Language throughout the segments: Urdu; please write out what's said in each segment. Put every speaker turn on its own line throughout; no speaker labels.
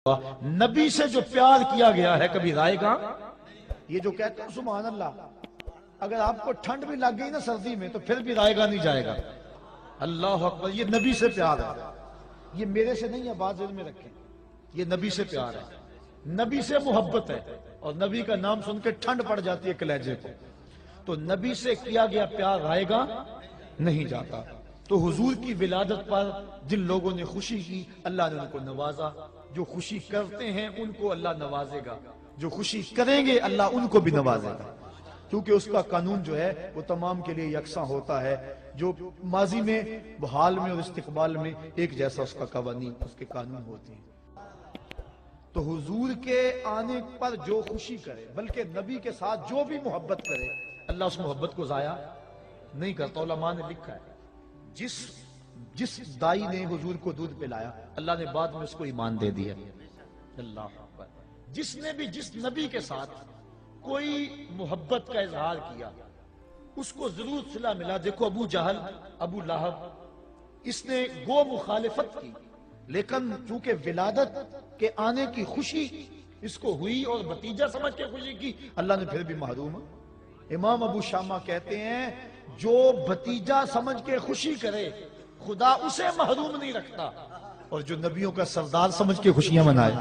نبی سے جو پیار کیا گیا ہے کبھی رائے گا؟ یہ جو کہتے ہیں سبحان اللہ، اگر آپ کو ٹھنڈ بھی لگ گئی نا سردی میں تو پھر بھی رائے گا نہیں جائے گا۔ اللہ اکبر، یہ نبی سے پیار ہے، یہ میرے سے نہیں ہے، بات ذہن میں رکھیں، یہ نبی سے پیار ہے، نبی سے محبت ہے، اور نبی کا نام سن کے ٹھنڈ پڑ جاتی ہے کلیجے کو۔ تو نبی سے کیا گیا پیار رائے گا نہیں جاتا۔ تو حضور کی ولادت پر جن لوگوں نے خوشی کی اللہ نے ان کو نوازا، جو خوشی کرتے ہیں ان کو اللہ نوازے گا، جو خوشی کریں گے اللہ ان کو بھی نوازے گا، کیونکہ اس کا قانون جو ہے وہ تمام کے لیے یکساں ہوتا ہے، جو ماضی میں، حال میں اور استقبال میں ایک جیسا اس کا قوانین، اس کے قانون ہوتے ہیں۔ تو حضور کے آنے پر جو خوشی کرے، بلکہ نبی کے ساتھ جو بھی محبت کرے، اللہ اس محبت کو ضائع نہیں کرتا۔ علماء نے لکھا ہے جس دائی نے حضور کو دودھ پلایا اللہ نے بعد میں اس کو ایمان دے دیا۔ اللہ اکبر، جس نے بھی جس نبی کے ساتھ کوئی محبت کا اظہار کیا اس کو ضرور صلہ ملا۔ دیکھو ابو جہل، ابو لہب، اس نے گو مخالفت کی، لیکن چونکہ ولادت کے آنے کی خوشی اس کو ہوئی اور بھتیجا سمجھ کے خوشی کی، اللہ نے پھر بھی محروم۔ امام ابو شامہ کہتے ہیں جو بھتیجا سمجھ کے خوشی کرے خدا اسے محروم نہیں رکھتا، اور جو نبیوں کا سردار سمجھ کے خوشیاں منائے۔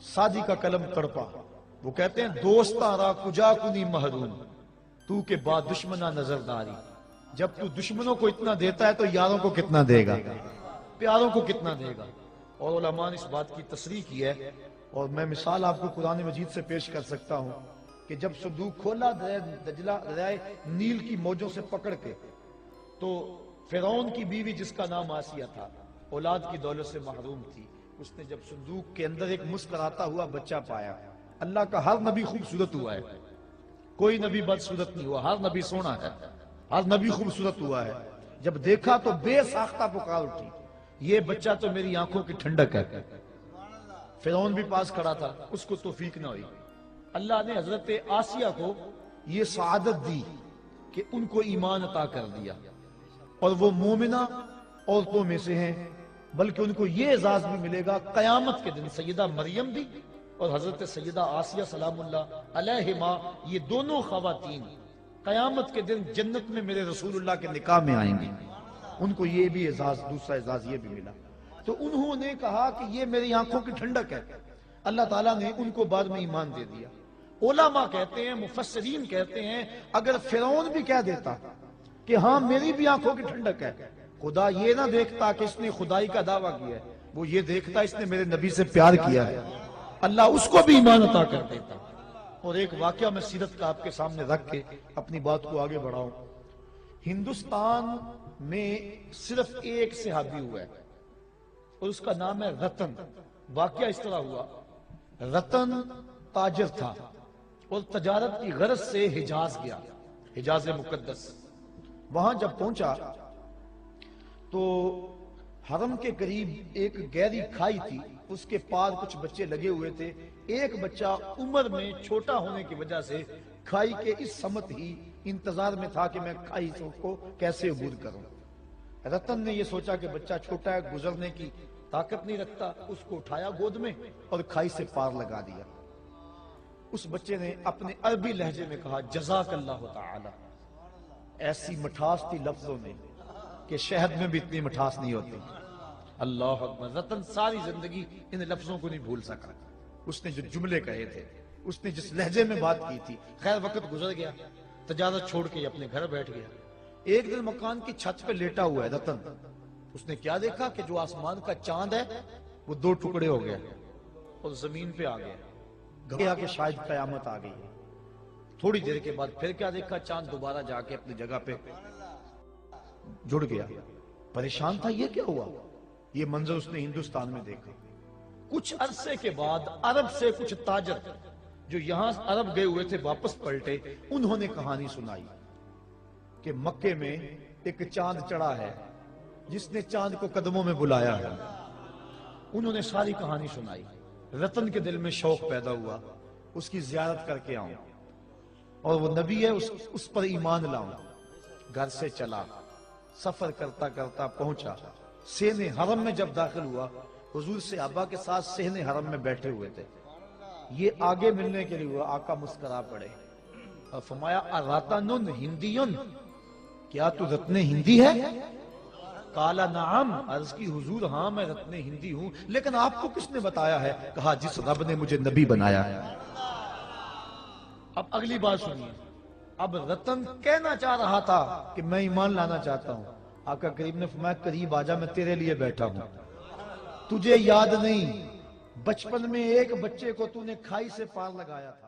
سادی کا قلم تڑپا، وہ کہتے ہیں دوستاں را کجا کنی محروم، تو کے بعد دشمنہ نظرداری۔ جب تو دشمنوں کو اتنا دیتا ہے تو یاروں کو کتنا دے گا، پیاروں کو کتنا دے گا۔ اور علماء نے اس بات کی تصریح کی ہے، اور میں مثال آپ کو قرآن مجید سے پیش کر سکتا ہوں کہ جب صندوق کھولا دریائے نیل کی موجوں سے پکڑ کے، تو فرعون کی بیوی جس کا نام آسیہ تھا، اولاد کی دولت سے محروم تھی، اس نے جب صندوق کے اندر ایک مسکراتا ہوا بچہ پایا۔ اللہ کا ہر نبی خوبصورت ہوا ہے، کوئی نبی بدصورت نہیں ہوا، ہر نبی سونا ہے، ہر نبی خوبصورت ہوا ہے۔ جب دیکھا تو بے ساختہ پکار اٹھی، یہ بچہ تو میری آنکھوں کی ٹھنڈک ہے۔ فرعون بھی پاس کھڑا تھا، اس کو توفیق نہ ہوئی۔ اللہ نے حضرت آسیہ کو یہ سعادت دی کہ ان کو ایمان عطا کر دیا، اور وہ مومنہ عورتوں میں سے ہیں، بلکہ ان کو یہ اعزاز بھی ملے گا قیامت کے دن۔ سیدہ مریم بھی اور حضرت سیدہ آسیہ سلام اللہ علیہما، یہ دونوں خواتین قیامت کے دن جنت میں میرے رسول اللہ کے نکاح میں آئیں گی، ان کو یہ بھی اعزاز، دوسرا اعزاز یہ بھی ملا۔ تو انہوں نے کہا کہ یہ میری آنکھوں کی ٹھنڈک ہے، اللہ تعالیٰ نے ان کو بعد میں ایمان دے دیا۔ علماء کہتے ہیں، مفسرین کہتے ہیں، اگر فرعون بھی کہہ دیتا کہ ہاں میری بھی آنکھوں کی ٹھنڈک ہے، خدا یہ نہ دیکھتا کہ اس نے خدائی کا دعویٰ کیا ہے، وہ یہ دیکھتا اس نے میرے نبی سے پیار کیا ہے، اللہ اس کو بھی ایمان عطا کر دیتا۔ اور ایک واقعہ میں سیرت کا آپ کے سامنے رکھ کے اپنی بات کو آگے بڑھاؤں۔ ہندوستان میں صرف ایک صحابی ہوا ہے، اور اس کا نام ہے رتن۔ واقعہ اس طرح ہوا، رتن تاجر تھا اور تجارت کی غرض سے حجاز گیا، حجاز مقدس۔ وہاں جب پہنچا تو حرم کے قریب ایک گہری کھائی تھی، اس کے پار کچھ بچے لگے ہوئے تھے۔ ایک بچہ عمر میں چھوٹا ہونے کی وجہ سے کھائی کے اس سمت ہی انتظار میں تھا کہ میں کھائی کو کیسے عبور کروں۔ رتن نے یہ سوچا کہ بچہ چھوٹا ہے، گزرنے کی طاقت نہیں رکھتا، اس کو اٹھایا گود میں اور کھائی سے پار لگا دیا۔ اس بچے نے اپنے عربی لہجے میں کہا جزاک اللہ تعالی۔ ایسی مٹھاس تھی لفظوں میں کہ شہد میں بھی اتنی مٹھاس نہیں ہوتی۔ اللہ اکبر، رتن ساری زندگی ان لفظوں کو نہیں بھول سکا، اس نے جو جملے کہے تھے، اس نے جس لہجے میں بات کی تھی۔ خیر وقت گزر گیا، تجارت چھوڑ کے اپنے گھر بیٹھ گیا۔ ایک دن مکان کی چھت پہ لیٹا ہوا ہے رتن، اس نے کیا دیکھا کہ جو آسمان کا چاند ہے وہ دو ٹکڑے ہو گیا اور زمین پہ آ گیا، گھبرا کہ شاید قیامت آ گئی۔ تھوڑی دیر کے بعد پھر کیا دیکھا، چاند دوبارہ جا کے اپنی جگہ پہ جڑ گیا۔ پریشان تھا، یہ کیا ہوا؟ یہ منظر اس نے ہندوستان میں دیکھا۔ کچھ عرصے کے بعد عرب سے کچھ تاجر جو یہاں عرب گئے ہوئے تھے واپس پلٹے، انہوں نے کہانی سنائی کہ مکے میں ایک چاند چڑھا ہے جس نے چاند کو قدموں میں بلایا ہے۔ انہوں نے ساری کہانی سنائی۔ رتن کے دل میں شوق پیدا ہوا، اس کی زیارت کر کے آؤں، اور وہ نبی ہے اس پر ایمان لاؤں۔ گھر سے چلا، سفر کرتا کرتا پہنچا، سینے حرم میں جب داخل ہوا حضور صحابہ کے ساتھ صحن حرم میں بیٹھے ہوئے تھے، یہ آگے ملنے کے لیے ہوا، آقا مسکرا پڑے اور فرمایا اراتن ہندیون، کیا تو رتن ہندی ہے؟ کالا نعم، عرض کی حضور ہاں میں رتن ہندی ہوں، لیکن آپ کو کس نے بتایا ہے؟ کہا جس رب نے مجھے نبی بنایا ہے۔ اب اگلی بات سنیے، اب رتن کہنا چاہ رہا تھا کہ میں ایمان لانا چاہتا ہوں، آقا کریم نے فرمایا قریب آجا، میں تیرے لیے بیٹھا ہوں، تجھے یاد نہیں بچپن میں ایک بچے کو تو نے کھائی سے پار لگایا تھا۔